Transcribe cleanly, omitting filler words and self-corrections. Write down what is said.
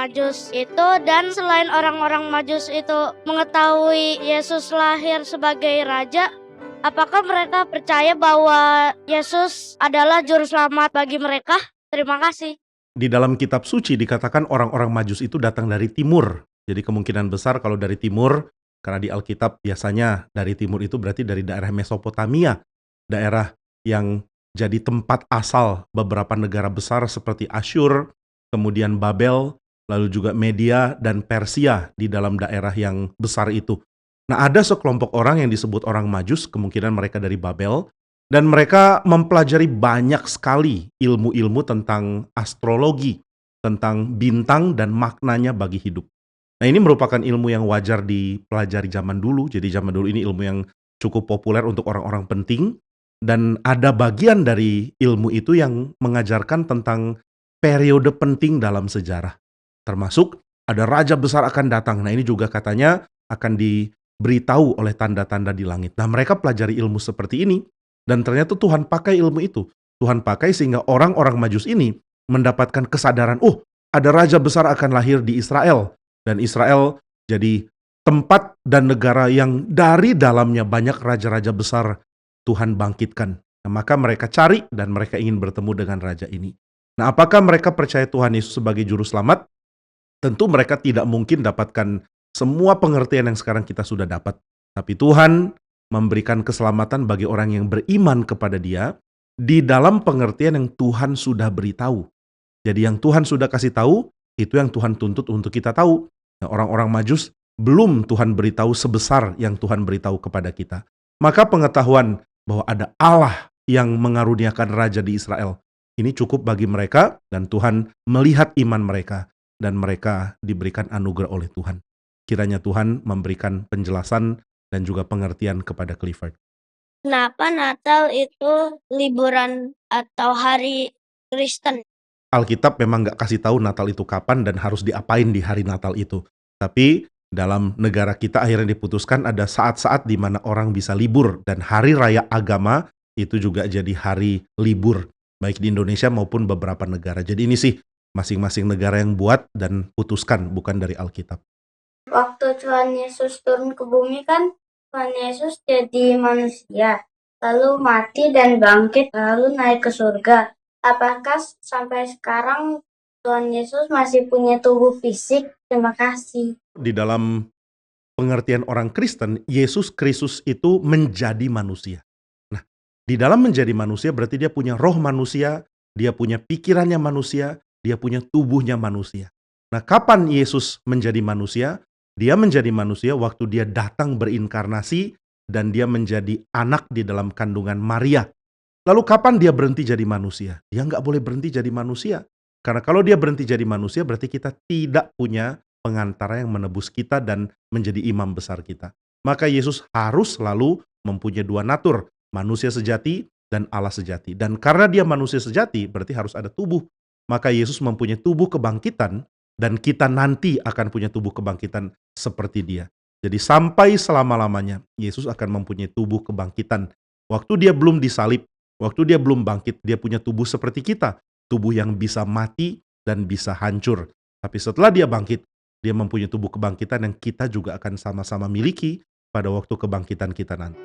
Majus itu, dan selain orang-orang Majus itu mengetahui Yesus lahir sebagai raja, apakah mereka percaya bahwa Yesus adalah juru selamat bagi mereka? Terima kasih. Di dalam kitab suci dikatakan orang-orang Majus itu datang dari timur. Jadi kemungkinan besar kalau dari timur, karena di Alkitab biasanya dari timur itu berarti dari daerah Mesopotamia, daerah yang jadi tempat asal beberapa negara besar seperti Asyur, kemudian Babel, lalu juga Media dan Persia di dalam daerah yang besar itu. Nah, ada sekelompok orang yang disebut orang Majus, kemungkinan mereka dari Babel, dan mereka mempelajari banyak sekali ilmu-ilmu tentang astrologi, tentang bintang dan maknanya bagi hidup. Nah, ini merupakan ilmu yang wajar dipelajari zaman dulu. Jadi zaman dulu ini ilmu yang cukup populer untuk orang-orang penting. Dan ada bagian dari ilmu itu yang mengajarkan tentang periode penting dalam sejarah. Termasuk ada raja besar akan datang. Nah, ini juga katanya akan diberitahu oleh tanda-tanda di langit. Nah, mereka pelajari ilmu seperti ini. Dan ternyata Tuhan pakai ilmu itu. Tuhan pakai sehingga orang-orang Majus ini mendapatkan kesadaran, oh, ada raja besar akan lahir di Israel. Dan Israel jadi tempat dan negara yang dari dalamnya banyak raja-raja besar Tuhan bangkitkan. Nah, maka mereka cari dan mereka ingin bertemu dengan raja ini. Nah, apakah mereka percaya Tuhan Yesus sebagai juru selamat? Tentu mereka tidak mungkin dapatkan semua pengertian yang sekarang kita sudah dapat. Tapi Tuhan memberikan keselamatan bagi orang yang beriman kepada Dia di dalam pengertian yang Tuhan sudah beritahu. Jadi yang Tuhan sudah kasih tahu, itu yang Tuhan tuntut untuk kita tahu. Nah, orang-orang Majus belum Tuhan beritahu sebesar yang Tuhan beritahu kepada kita. Maka pengetahuan bahwa ada Allah yang mengaruniakan raja di Israel, ini cukup bagi mereka, dan Tuhan melihat iman mereka, dan mereka diberikan anugerah oleh Tuhan. Kiranya Tuhan memberikan penjelasan dan juga pengertian kepada Clifford. Kenapa Natal itu liburan atau hari Kristen? Alkitab memang nggak kasih tahu Natal itu kapan dan harus diapain di hari Natal itu. Tapi dalam negara kita akhirnya diputuskan ada saat-saat di mana orang bisa libur, dan hari raya agama itu juga jadi hari libur, baik di Indonesia maupun beberapa negara. Jadi ini sih masing-masing negara yang buat dan putuskan, bukan dari Alkitab. Waktu Tuhan Yesus turun ke bumi kan, Tuhan Yesus jadi manusia, lalu mati dan bangkit, lalu naik ke surga. Apakah sampai sekarang Tuhan Yesus masih punya tubuh fisik? Terima kasih. Di dalam pengertian orang Kristen, Yesus Kristus itu menjadi manusia. Nah, di dalam menjadi manusia berarti dia punya roh manusia, dia punya pikirannya manusia, dia punya tubuhnya manusia. Nah, kapan Yesus menjadi manusia? Dia menjadi manusia waktu dia datang berinkarnasi dan dia menjadi anak di dalam kandungan Maria. Lalu kapan dia berhenti jadi manusia? Dia nggak boleh berhenti jadi manusia. Karena kalau dia berhenti jadi manusia berarti kita tidak punya pengantara yang menebus kita dan menjadi imam besar kita. Maka Yesus harus selalu mempunyai dua natur, manusia sejati dan Allah sejati. Dan karena dia manusia sejati berarti harus ada tubuh. Maka Yesus mempunyai tubuh kebangkitan, dan kita nanti akan punya tubuh kebangkitan seperti dia. Jadi sampai selama-lamanya Yesus akan mempunyai tubuh kebangkitan. Waktu dia belum disalib, waktu dia belum bangkit, dia punya tubuh seperti kita. Tubuh yang bisa mati dan bisa hancur. Tapi setelah dia bangkit, dia mempunyai tubuh kebangkitan yang kita juga akan sama-sama miliki pada waktu kebangkitan kita nanti.